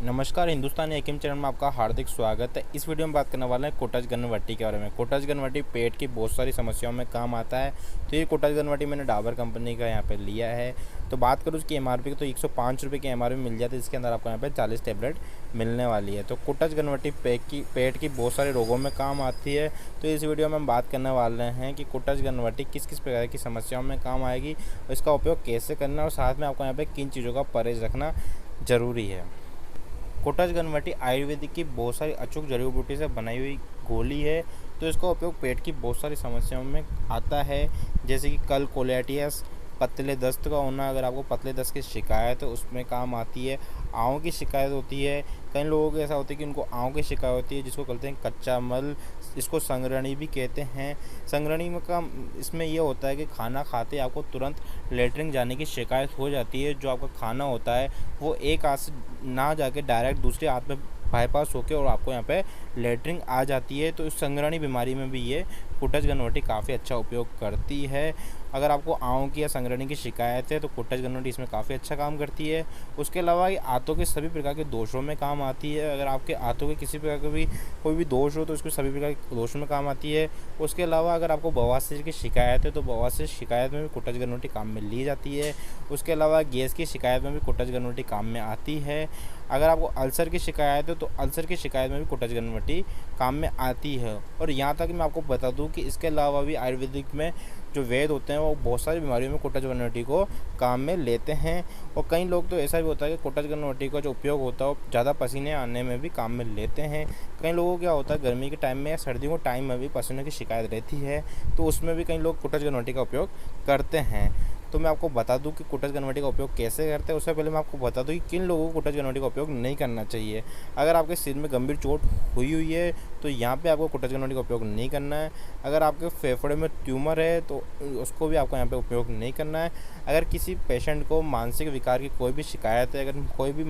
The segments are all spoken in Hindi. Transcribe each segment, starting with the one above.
नमस्कार, हिंदुस्तानी हकीम चैनल में आपका हार्दिक स्वागत है। इस वीडियो में बात करने वाले हैं कोटज गनवटी के बारे में। कोटज गनवटी पेट की बहुत सारी समस्याओं में काम आता है। तो ये कोटज गनवटी मैंने डाबर कंपनी का यहाँ पे लिया है। तो बात करूँ उसकी एमआरपी की तो 105 रुपये की एमआरपी मिल जाती है। इसके अंदर आपको यहाँ पे 40 टैबलेट मिलने वाली है। तो कोटज गनवटी पेट की बहुत सारे रोगों में काम आती है। तो इस वीडियो में हम बात करने वाले हैं कि कोटज गनवटी किस किस प्रकार की समस्याओं में काम आएगी और इसका उपयोग कैसे करना है और साथ में आपको यहाँ पे किन चीज़ों का परहेज रखना ज़रूरी है। कोटज गनवटी आयुर्वेदिक की बहुत सारी अचूक जड़ी बूटी से बनाई हुई गोली है। तो इसका उपयोग पेट की बहुत सारी समस्याओं में आता है, जैसे कि कल कोलेटियस, पतले दस्त का होना। अगर आपको पतले दस्त की शिकायत है उसमें काम आती है। आँव की शिकायत होती है, कई लोगों को ऐसा होता है कि उनको आँव की शिकायत होती है, जिसको कहते हैं कच्चा मल, इसको संग्रहणी भी कहते हैं। संग्रहणी में का इसमें ये होता है कि खाना खाते आपको तुरंत लेटरिन जाने की शिकायत हो जाती है। जो आपका खाना होता है वो एक हाथ से ना जाके डायरेक्ट दूसरे हाथ में बाईपास होके और आपको यहाँ पे लेटरिन आ जाती है। तो इस संग्रहणी बीमारी में भी ये कोटज गनवटी काफ़ी अच्छा उपयोग करती है। अगर आपको आँव की या संग्रहणी की शिकायत है तो कोटज गनवटी इसमें काफ़ी अच्छा काम करती है। उसके अलावा ये आंतों के सभी प्रकार के दोषों में काम आती है। अगर आपके आंतों के किसी प्रकार का भी कोई भी दोष हो तो इसको सभी प्रकार के दोषों में काम आती है। उसके अलावा अगर आपको बवासीर की शिकायत है तो बवासीर शिकायत में भी कोटज गनवटी काम में ली जाती है। उसके अलावा गैस की शिकायत में भी कोटज गनवटी काम में आती है। अगर आपको अल्सर की शिकायत है तो अल्सर की शिकायत में भी कोटज गनवटी काम में आती है। और यहाँ तक मैं आपको बता दूँ कि इसके अलावा भी आयुर्वेदिक में जो वैद्य होते हैं वो बहुत सारी बीमारियों में कोटज गनवटी को काम में लेते हैं। और कई लोग तो ऐसा भी होता है कि कोटज गनवटी का जो उपयोग होता है वो ज़्यादा पसीने आने में भी काम में लेते हैं। कई लोगों को क्या होता है गर्मी के टाइम में या सर्दियों के टाइम में भी पसीने की शिकायत रहती है, तो उसमें भी कई लोग कोटज गनवटी का उपयोग करते हैं। तो मैं आपको बता दूं कि कोटज गनवटी का उपयोग कैसे करते हैं। उससे पहले मैं आपको बता दूं कि किन लोगों को कोटज गनवटी का उपयोग नहीं करना चाहिए। अगर आपके सिर में गंभीर चोट हुई है तो यहाँ पे आपको कोटज गनवटी का उपयोग नहीं करना है। अगर आपके फेफड़े में ट्यूमर है तो उसको भी आपको यहाँ पे उपयोग नहीं करना है। अगर किसी पेशेंट को मानसिक विकार की कोई भी शिकायत है, अगर कोई भी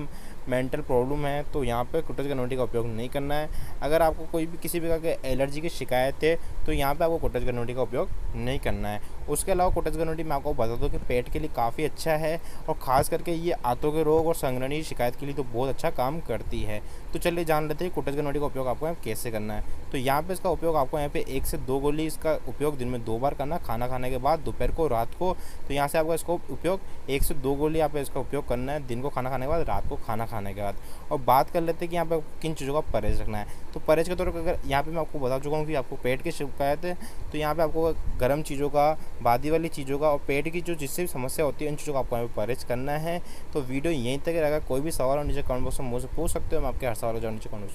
मेंटल प्रॉब्लम है तो यहाँ पे कोटज गनवटी का उपयोग नहीं करना है। अगर आपको कोई भी किसी प्रकार के एलर्जी की शिकायत है तो यहाँ पे आपको कोटज गनवटी का उपयोग नहीं करना है। उसके अलावा कोटज गनवटी मैं आपको बता दूँ कि पेट के लिए काफ़ी अच्छा है और ख़ास करके ये आंतों के रोग और संग्रहणी शिकायत के लिए तो बहुत अच्छा काम करती है। तो चलिए जान लेते हैं कोटज गनवटी का उपयोग आपको यहाँ कैसे करना है। तो यहाँ पे इसका उपयोग आपको यहाँ पे 1 से 2 गोली इसका उपयोग दिन में 2 बार करना, खाना खाने के बाद, दोपहर को, रात को। तो यहाँ से आपका इसको उपयोग 1 से 2 गोली यहाँ पे इसका उपयोग करना है, दिन को खाना खाने के बाद, रात को खाना खाने के बाद। और बात कर लेते हैं कि यहाँ पे किन चीज़ों का परहेज रखना है। तो परहेज के तौर पर अगर यहाँ पे मैं आपको बता चुका हूँ कि आपको पेट की शिकायत है तो यहाँ पे आपको गर्म चीज़ों का, बादी वाली चीज़ों का और पेट की जो जिससे भी समस्या होती है इन चीज़ों का आपको यहाँ पे परहेज करना है। तो वीडियो यहीं तक रहेगा। कोई भी सवाल हो नीचे कमेंट बॉक्स में मुझसे पूछ सकते हो, मैं आपके हर सवाल का जवाब नीचे कमेंट बॉक्स में